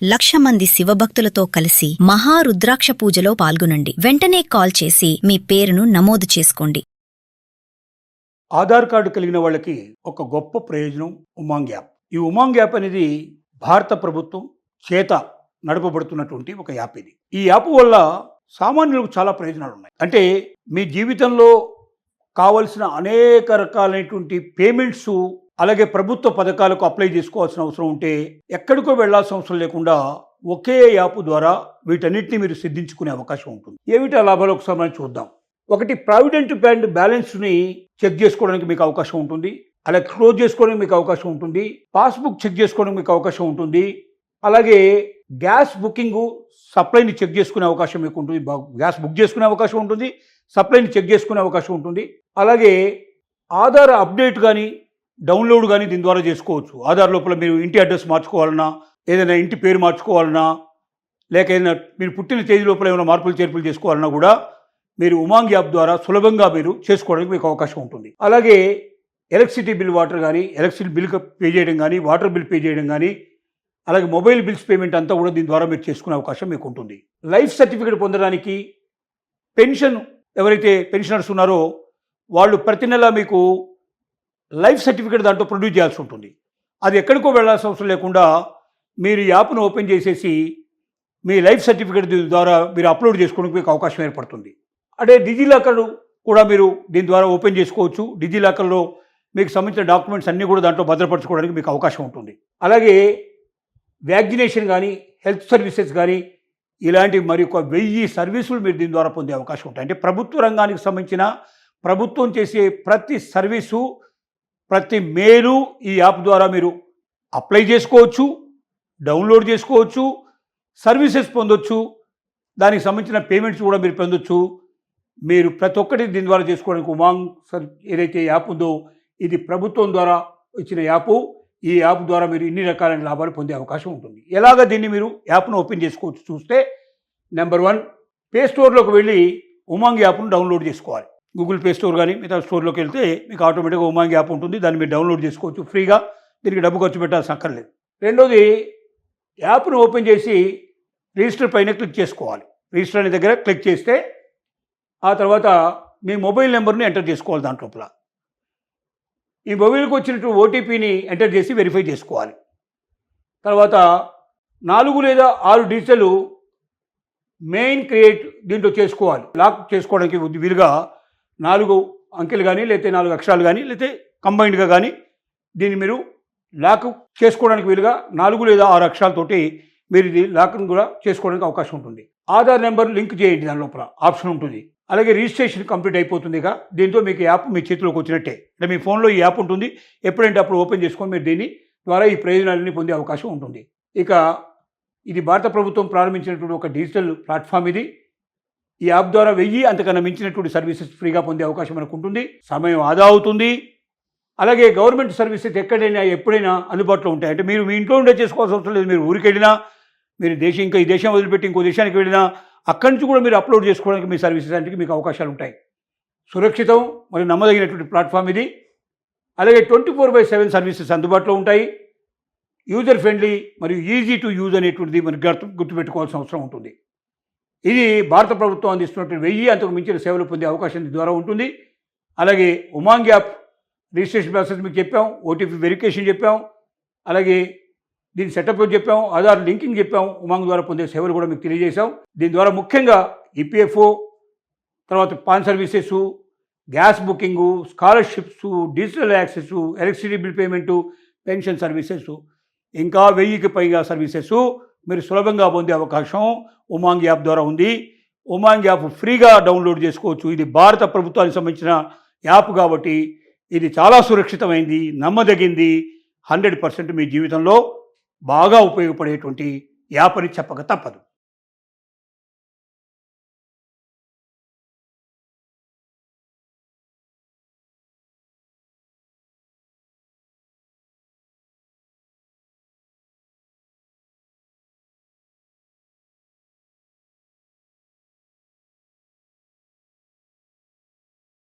1,00,000 మంది శివభక్తులతో కలిసి మహారుద్రాక్ష పూజలో పాల్గొనండి. వెంటనే కాల్ చేసి మీ పేరును నమోదు చేసుకోండి. ఆధార్ కార్డు కలిగిన వాళ్ళకి ఒక గొప్ప ప్రయోజనం ఉమాంగ్ యాప్. ఈ ఉమాంగ్ యాప్ అనేది భారత ప్రభుత్వం చేత నడపబడుతున్నటువంటి ఒక యాప్ ఇది. ఈ యాప్ వల్ల సామాన్యులకు చాలా ప్రయోజనాలు ఉన్నాయి. అంటే మీ జీవితంలో కావలసిన అనేక రకాలైనటువంటి పేమెంట్స్, అలాగే ప్రభుత్వ పథకాలకు అప్లై చేసుకోవాల్సిన అవసరం ఉంటే ఎక్కడికో వెళ్లాల్సిన అవసరం లేకుండా ఒకే యాప్ ద్వారా వీటన్నిటిని మీరు సిద్ధించుకునే అవకాశం ఉంటుంది. ఏమిటి ఆ లాభాలు ఒకసారి మనం చూద్దాం. ఒకటి, ప్రావిడెంట్ ఫండ్ బ్యాలెన్స్ని చెక్ చేసుకోవడానికి మీకు అవకాశం ఉంటుంది. అలాగే క్లోజ్ చేసుకోవడానికి మీకు అవకాశం ఉంటుంది. పాస్బుక్ చెక్ చేసుకోవడానికి మీకు అవకాశం ఉంటుంది. అలాగే గ్యాస్ బుకింగ్, సప్లైని చెక్ చేసుకునే అవకాశం మీకు ఉంటుంది. గ్యాస్ బుక్ చేసుకునే అవకాశం ఉంటుంది. సప్లైని చెక్ చేసుకునే అవకాశం ఉంటుంది. అలాగే ఆధార్ అప్డేట్ కానీ డౌన్లోడ్ కానీ దీని ద్వారా చేసుకోవచ్చు. ఆధార్ లోపల మీరు ఇంటి అడ్రస్ మార్చుకోవాలన్నా, ఏదైనా ఇంటి పేరు మార్చుకోవాలన్నా, లేక ఏదైనా మీరు పుట్టిన తేదీ లోపల ఏమైనా మార్పులు చేర్పులు చేసుకోవాలన్నా కూడా మీరు ఉమాంగ్ యాప్ ద్వారా సులభంగా మీరు చేసుకోవడానికి మీకు అవకాశం ఉంటుంది. అలాగే ఎలక్ట్రిసిటీ బిల్, వాటర్ కానీ ఎలక్ట్రిసిటీ బిల్ పే చేయడం కానీ, వాటర్ బిల్ పే చేయడం కానీ, అలాగే మొబైల్ బిల్స్ పేమెంట్ అంతా కూడా దీని ద్వారా మీరు చేసుకునే అవకాశం మీకు ఉంటుంది. లైఫ్ సర్టిఫికేట్ పొందడానికి పెన్షన్, ఎవరైతే పెన్షనర్స్ ఉన్నారో వాళ్ళు ప్రతి నెల మీకు లైఫ్ సర్టిఫికేట్ దాంట్లో ప్రొడ్యూస్ చేయాల్సి ఉంటుంది. అది ఎక్కడికో వెళ్ళాల్సిన అవసరం లేకుండా మీరు యాప్ను ఓపెన్ చేసేసి మీ లైఫ్ సర్టిఫికేట్ ద్వారా మీరు అప్లోడ్ చేసుకోవడానికి మీకు అవకాశం ఏర్పడుతుంది. అంటే డిజిలాకర్ కూడా మీరు దీని ద్వారా ఓపెన్ చేసుకోవచ్చు. డిజిలాకర్లో మీకు సంబంధించిన డాక్యుమెంట్స్ అన్నీ కూడా దాంట్లో భద్రపరచుకోవడానికి మీకు అవకాశం ఉంటుంది. అలాగే వ్యాక్సినేషన్ కానీ, హెల్త్ సర్వీసెస్ కానీ, ఇలాంటి మరి ఒక 1000 సర్వీసులు మీరు దీని ద్వారా పొందే అవకాశం ఉంటాయి. అంటే ప్రభుత్వ రంగానికి సంబంధించిన ప్రభుత్వం చేసే ప్రతి సర్వీసు, ప్రతి మేలు ఈ యాప్ ద్వారా మీరు అప్లై చేసుకోవచ్చు, డౌన్లోడ్ చేసుకోవచ్చు, సర్వీసెస్ పొందొచ్చు, దానికి సంబంధించిన పేమెంట్స్ కూడా మీరు పొందొచ్చు. మీరు ప్రతి ఒక్కటి దీని ద్వారా చేసుకోవడానికి ఉమాంగ్ ఏదైతే యాప్ ఉందో ఇది ప్రభుత్వం ద్వారా ఇచ్చిన యాప్. ఈ యాప్ ద్వారా మీరు ఇన్ని రకాలైన లాభాలు పొందే అవకాశం ఉంటుంది. ఎలాగ దీన్ని మీరు యాప్ను ఓపెన్ చేసుకోవచ్చు చూస్తే, నెంబర్ 1, ప్లే స్టోర్లోకి వెళ్ళి ఉమాంగ్ యాప్ను డౌన్లోడ్ చేసుకోవాలి. గూగుల్ ప్లే స్టోర్ కానీ మిగతా స్టోర్లోకి వెళ్తే మీకు ఆటోమేటిక్గా ఉమాంగ్ యాప్ ఉంటుంది. దాన్ని మీరు డౌన్లోడ్ చేసుకోవచ్చు ఫ్రీగా. దీనికి డబ్బు ఖర్చు పెట్టాల్సిన అక్కర్లేదు. రెండోది, యాప్ను ఓపెన్ చేసి రిజిస్టర్ పైన క్లిక్ చేసుకోవాలి. రిజిస్టర్ అనే దగ్గర క్లిక్ చేస్తే ఆ తర్వాత మీ మొబైల్ నెంబర్ని ఎంటర్ చేసుకోవాలి. దాంట్లోపల ఈ మొబైల్కి వచ్చినట్టు ఓటీపీని ఎంటర్ చేసి వెరిఫై చేసుకోవాలి. తర్వాత 4 లేదా 6 డిజిటల్ మెయిన్ క్రియేట్ దీంట్లో చేసుకోవాలి. లాక్ చేసుకోవడానికి వీలుగా 4 అంకెలు కానీ, లేకపోతే 4 అక్షరాలు కానీ, లేకపోతే కంబైన్డ్గా కానీ దీన్ని మీరు లాక్ చేసుకోవడానికి వీలుగా 4 లేదా 6 అక్షరాలతోటి మీరు ఇది లాక్ను కూడా చేసుకోవడానికి అవకాశం ఉంటుంది. ఆధార్ నెంబర్ లింక్ చేయండి, దాని లోపల ఆప్షన్ ఉంటుంది. అలాగే రిజిస్ట్రేషన్ కంప్లీట్ అయిపోతుంది. ఇక దీంతో మీకు యాప్ మీ చేతిలోకి వచ్చినట్టే. అంటే మీ ఫోన్లో ఈ యాప్ ఉంటుంది. ఎప్పుడంటే అప్పుడు ఓపెన్ చేసుకొని మీరు దీన్ని ద్వారా ఈ ప్రయోజనాలన్నీ పొందే అవకాశం ఉంటుంది. ఇక ఇది భారత ప్రభుత్వం ప్రారంభించినటువంటి ఒక డిజిటల్ ప్లాట్ఫామ్ ఇది. ఈ యాప్ ద్వారా 1000 అంతకన్నా మించినటువంటి సర్వీసెస్ ఫ్రీగా పొందే అవకాశం మనకు ఉంటుంది. సమయం ఆదా అవుతుంది. అలాగే గవర్నమెంట్ సర్వీసెస్ ఎక్కడైనా ఎప్పుడైనా అందుబాటులో ఉంటాయి. అంటే మీరు మీ ఇంట్లో ఉండే చేసుకోవాల్సిన అవసరం లేదు. మీరు ఊరికి వెళ్ళినా, మీరు ఈ దేశం వదిలిపెట్టి ఇంకో దేశానికి వెళ్ళినా అక్కడి నుంచి కూడా మీరు అప్లోడ్ చేసుకోవడానికి మీ సర్వీసెస్ అంటే మీకు అవకాశాలు ఉంటాయి. సురక్షితం మరియు నమ్మదగినటువంటి ప్లాట్ఫామ్ ఇది. అలాగే 24/7 సర్వీసెస్ అందుబాటులో ఉంటాయి. యూజర్ ఫ్రెండ్లీ మరియు ఈజీ టు యూజ్ అనేటువంటిది మనకు గుర్తుపెట్టుకోవాల్సిన అవసరం ఉంటుంది. ఇది భారత ప్రభుత్వం అందిస్తున్నటువంటి 1000 అంతకు మించిన సేవలు పొందే అవకాశం దీని ద్వారా ఉంటుంది. అలాగే ఉమాంగ్ యాప్ రిజిస్ట్రేషన్ ప్రాసెస్ మీకు చెప్పాం, ఓటీపీ వెరిఫికేషన్ చెప్పాం, అలాగే దీని సెటప్ చెప్పాం, ఆధార్ లింకింగ్ చెప్పాం, ఉమాంగ్ ద్వారా పొందే సేవలు కూడా మీకు తెలియజేశాం. దీని ద్వారా ముఖ్యంగా ఈపీఎఫ్ఓ, తర్వాత pan services, gas booking, scholarships, digital access, electricity bill payment, pension services, ఇంకా 1000కి పైగా సర్వీసెస్ మీరు సులభంగా పొందే అవకాశం ఉమాంగ్ యాప్ ద్వారా ఉంది. ఉమాంగ్ యాప్ ఫ్రీగా డౌన్లోడ్ చేసుకోవచ్చు. ఇది భారత ప్రభుత్వానికి సంబంధించిన యాప్ కాబట్టి ఇది చాలా సురక్షితమైంది, నమ్మదగింది, 100% మీ జీవితంలో బాగా ఉపయోగపడేటువంటి యాప్ అని చెప్పక తప్పదు.